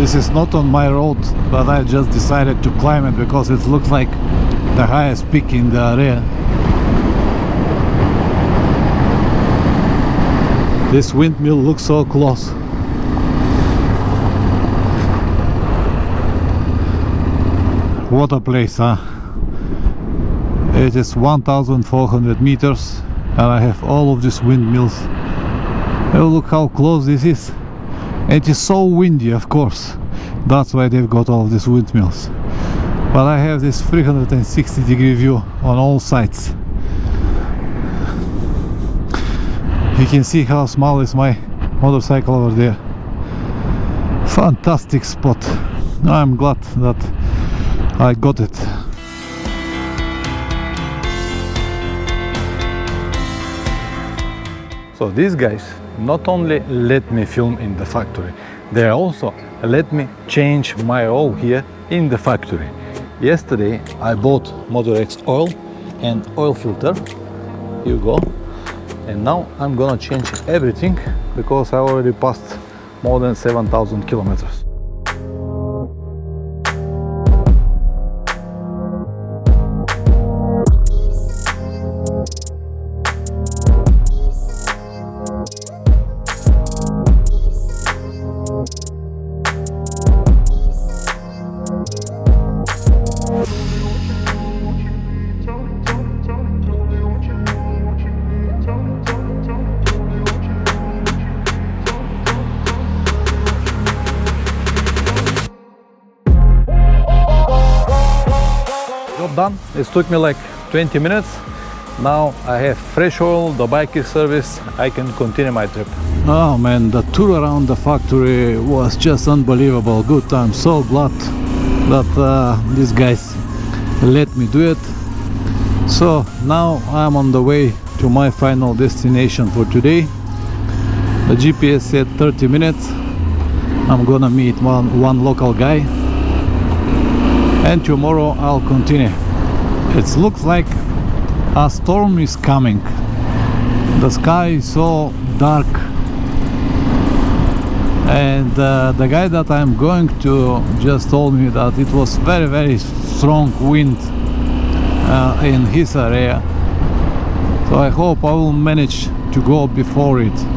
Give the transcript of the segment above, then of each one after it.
This is not on my road, but I just decided to climb it because it looks like the highest peak in the area. This windmill looks so close. What a place, huh? It is 1400 meters and I have all of these windmills. Oh, look how close this is. It is so windy, of course. That's why they've got all of these windmills. But I have this 360-degree view on all sides. You can see how small is my motorcycle over there. Fantastic spot. I'm glad that I got it. So these guys not only let me film in the factory, they also let me change my oil here in the factory. Yesterday I bought Motorex oil and oil filter. Here you go. And now I'm gonna change everything because I already passed more than 7,000 kilometers. Done. It took me like 20 minutes. Now I have fresh oil, the bike is serviced, I can continue my trip. Oh man, the tour around the factory was just unbelievable. Good. I'm so glad that these guys let me do it. So now I'm on the way to my final destination for today. The GPS said 30 minutes. I'm gonna meet one local guy and tomorrow I'll continue. It looks like a storm is coming. The sky is so dark and the guy that I'm going to just told me that it was very strong wind in his area. So I hope I will manage to go before it.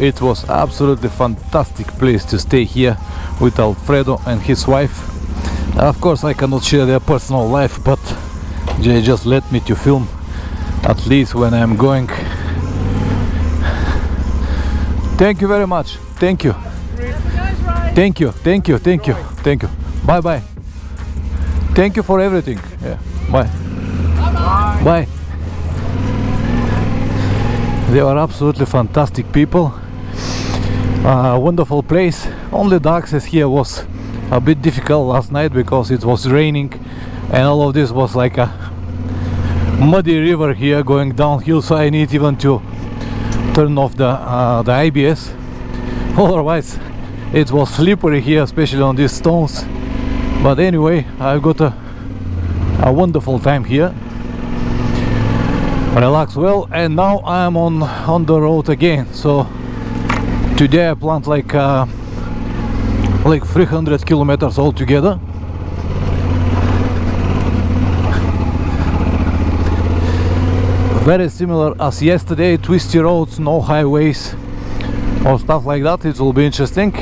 It was absolutely fantastic place to stay here with Alfredo and his wife. Of course I cannot share their personal life, but they just let me to film at least when I'm going. Thank you very much. Thank you. Thank you. Thank you. Thank you. Thank you. Bye bye. Thank you for everything. Yeah. Bye. Bye. Bye. They are absolutely fantastic people. Wonderful place. Only the access here was a bit difficult last night because it was raining and all of this was like a muddy river here going downhill, so I need even to turn off the ABS. Otherwise it was slippery here, especially on these stones. But anyway, I've got a wonderful time here. Relax well, and now I'm on the road again. So today I planned like 300 kilometers altogether. Very similar as yesterday, twisty roads, no highways or stuff like that. It will be interesting.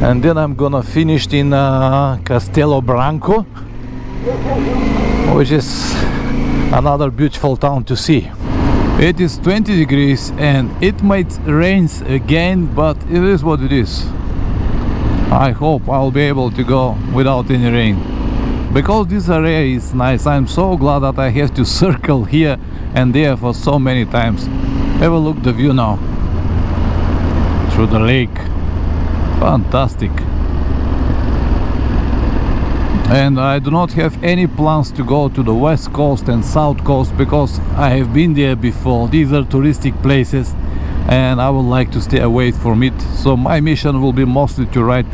And then I'm gonna finish in Castelo Branco, which is another beautiful town to see. It is 20 degrees and it might rain again, but it is what it is. I hope I'll be able to go without any rain, because this area is nice. I'm so glad that I have to circle here and there for so many times. Have a look at the view now through the lake. Fantastic. And I do not have any plans to go to the west coast and south coast because I have been there before. These are touristic places and I would like to stay away from it. So my mission will be mostly to ride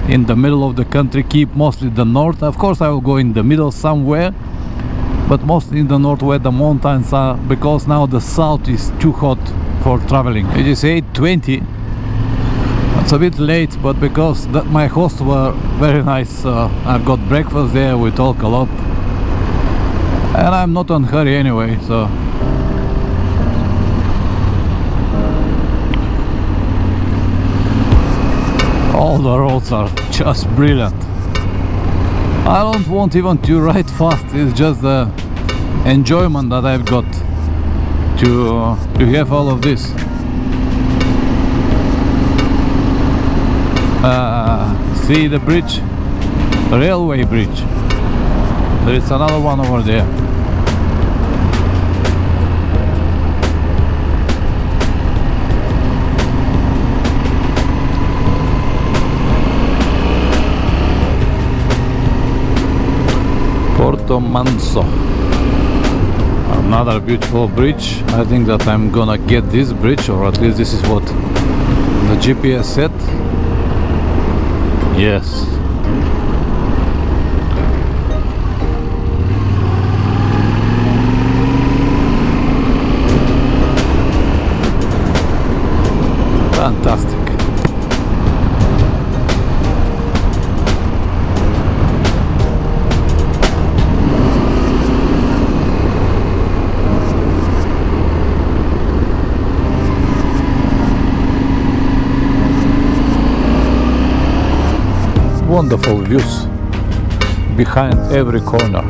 in the middle of the country, keep mostly the north. Of course I will go in the middle somewhere, but mostly in the north where the mountains are, because now the south is too hot for traveling. It is 8:20. It's a bit late, but because my hosts were very nice, I've got breakfast there, we talk a lot, and I'm not in a hurry anyway, so all the roads are just brilliant. I don't want even to ride fast, it's just the enjoyment that I've got to have all of this. See the bridge? Railway bridge. There is another one over there. Porto Manso. Another beautiful bridge. I think that I'm gonna get this bridge, or at least this is what the GPS said. Yes. Fantastic. Wonderful views behind every corner.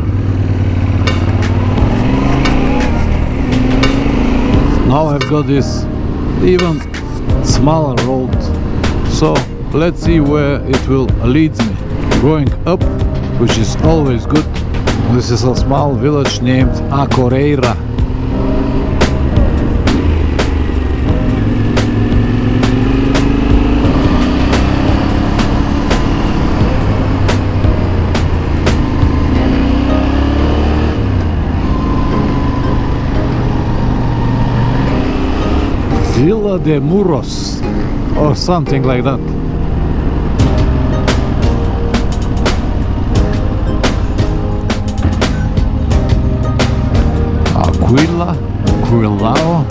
Now I've got this even smaller road, so let's see where it will lead me. Going up, which is always good. This is a small village named Acoreira. Villa de Muros or something like that. Aquilao.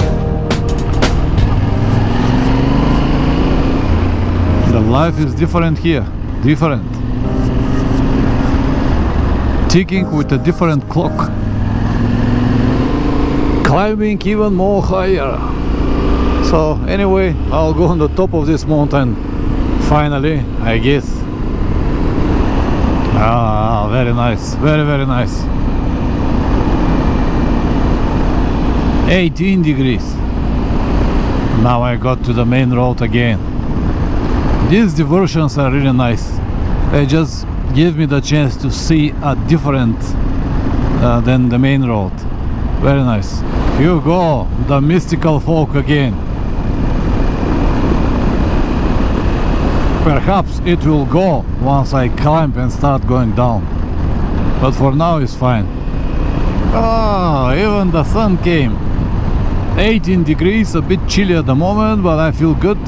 The life is different here, different. Ticking with a different clock. Climbing even more higher. So anyway, I'll go on the top of this mountain finally, I guess. Ah, very nice, very nice. 18 degrees. Now I got to the main road again. These diversions are really nice. They just give me the chance to see a different than the main road. Very nice. You go, the mystical folk again. Perhaps it will go once I climb and start going down, but for now it's fine. Oh, even the sun came. 18 degrees, a bit chilly at the moment, but I feel good.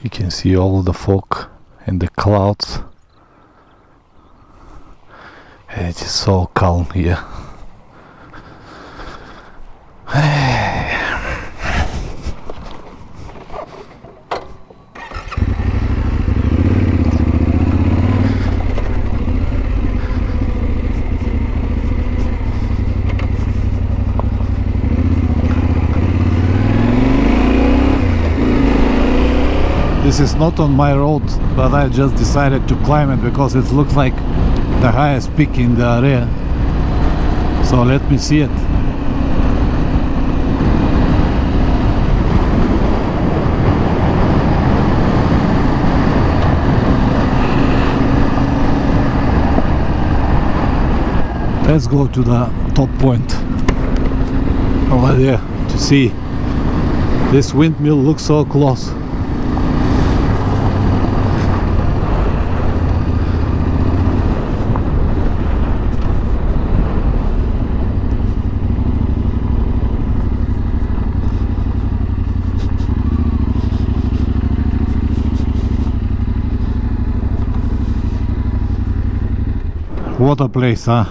You can see all the fog and the clouds. And it is so calm here. This is not on my road, but I just decided to climb it because it looks like the highest peak in the area. So let me see it. Let's go to the top point over there to see. This windmill looks so close. What a place, huh?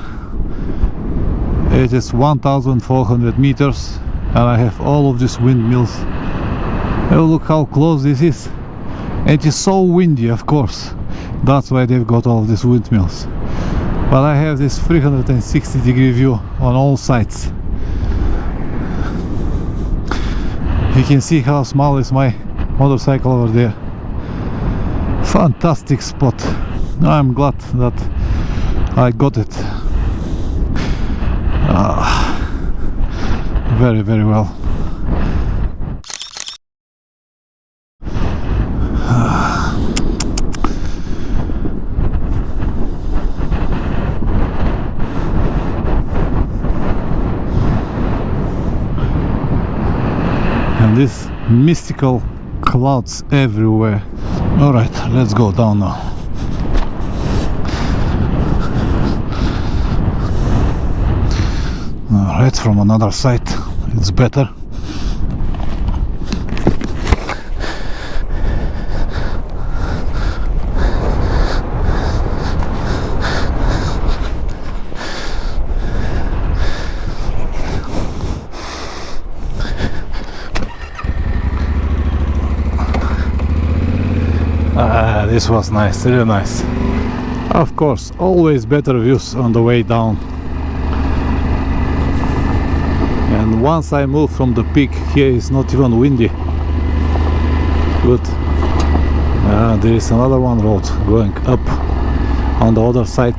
It is 1,400 meters and I have all of these windmills. Oh, look how close this is. It is so windy, of course. That's why they've got all of these windmills. But I have this 360-degree view on all sides. You can see how small is my motorcycle over there. Fantastic spot. I'm glad that I got it. Very, very well. And these mystical clouds everywhere. All right, let's go down now. All right, from another side, it's better. This was nice, really nice. Of course, always better views on the way down. And once I move from the peak, here is not even windy. Good. There is another one road going up on the other side.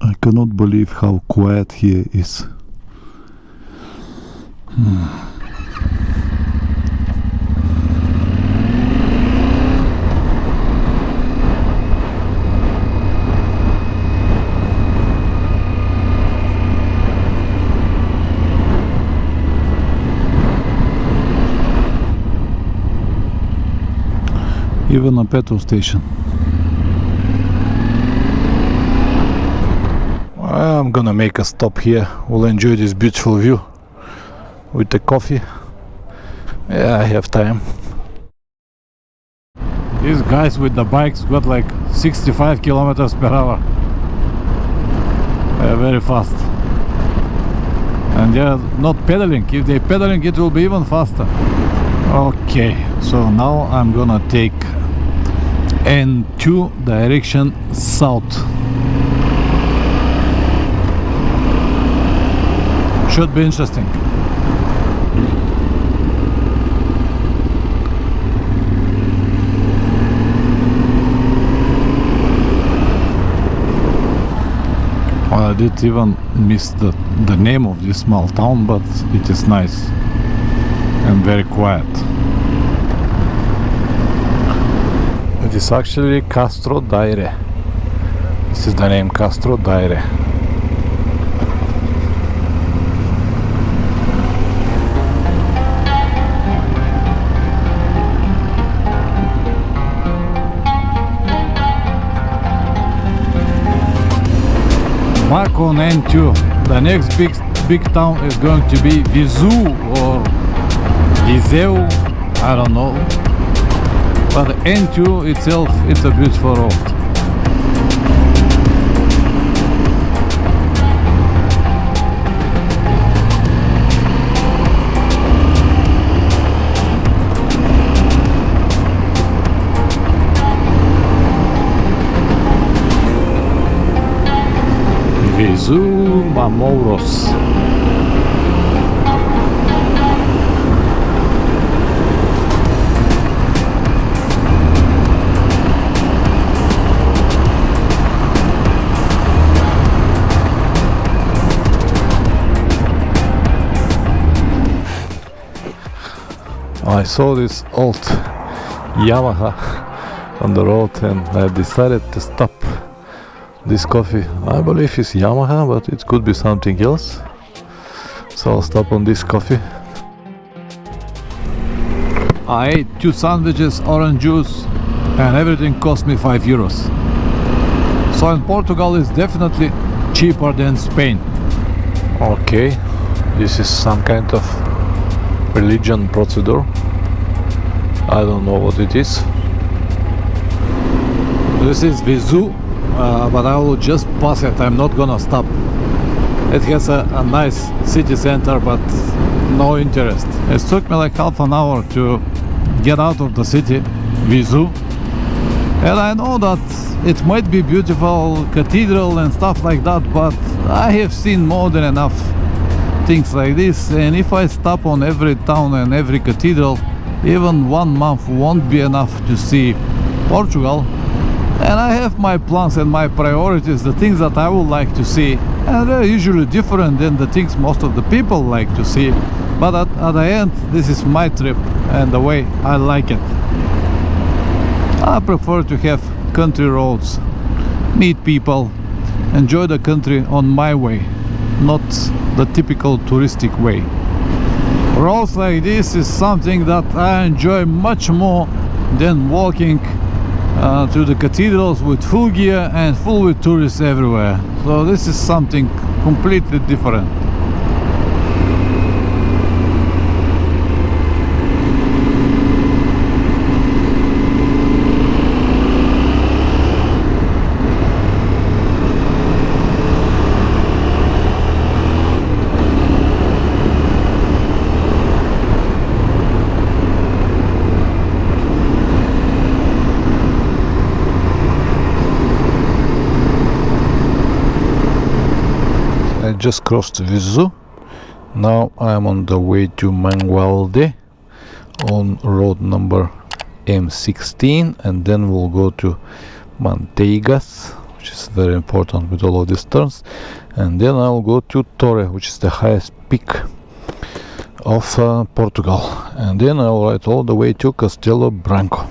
I cannot believe how quiet here is. Even a petrol station. I'm gonna make a stop here. We'll enjoy this beautiful view with the coffee. Yeah, I have time. These guys with the bikes got like 65 kilometers per hour. They're very fast. And they're not pedaling. If they're pedaling, it will be even faster. Okay, so now I'm gonna take N2 direction south. Should be interesting. I did even miss the name of this small town, but it is nice and very quiet. It is actually Castro Daire. This is the name, Castro Daire. Back on N2. The next big town is going to be Viseu or Viseu, I don't know. But N2 itself, it's a beautiful road. Viseu Mamouros. I saw this old Yamaha on the road and I decided to stop. This coffee, I believe is Yamaha, but it could be something else. So I'll stop on this coffee. I ate 2 sandwiches, orange juice, and everything cost me 5 euros. So in Portugal is definitely cheaper than Spain. Okay, this is some kind of religion procedure. I don't know what it is. This is Viseu. but I will just pass it. I'm not gonna stop. It has a nice city center, but no interest. It took me like half an hour to get out of the city, Viseu. And I know that it might be beautiful cathedral and stuff like that, but I have seen more than enough things like this. And if I stop on every town and every cathedral, even 1 month won't be enough to see Portugal. And I have my plans and my priorities, the things that I would like to see, and they're usually different than the things most of the people like to see. But at the end, this is my trip and the way I like it. I prefer to have country roads, meet people, enjoy the country on my way, not the typical touristic way. Roads like this is something that I enjoy much more than walking to the cathedrals with full gear and full with tourists everywhere. So this is something completely different. I just crossed Viseu. Now I'm on the way to Mangualde on road number M16, and then we'll go to Manteigas, which is very important with all of these turns, and then I'll go to Torre, which is the highest peak of Portugal, and then I'll ride all the way to Castelo Branco.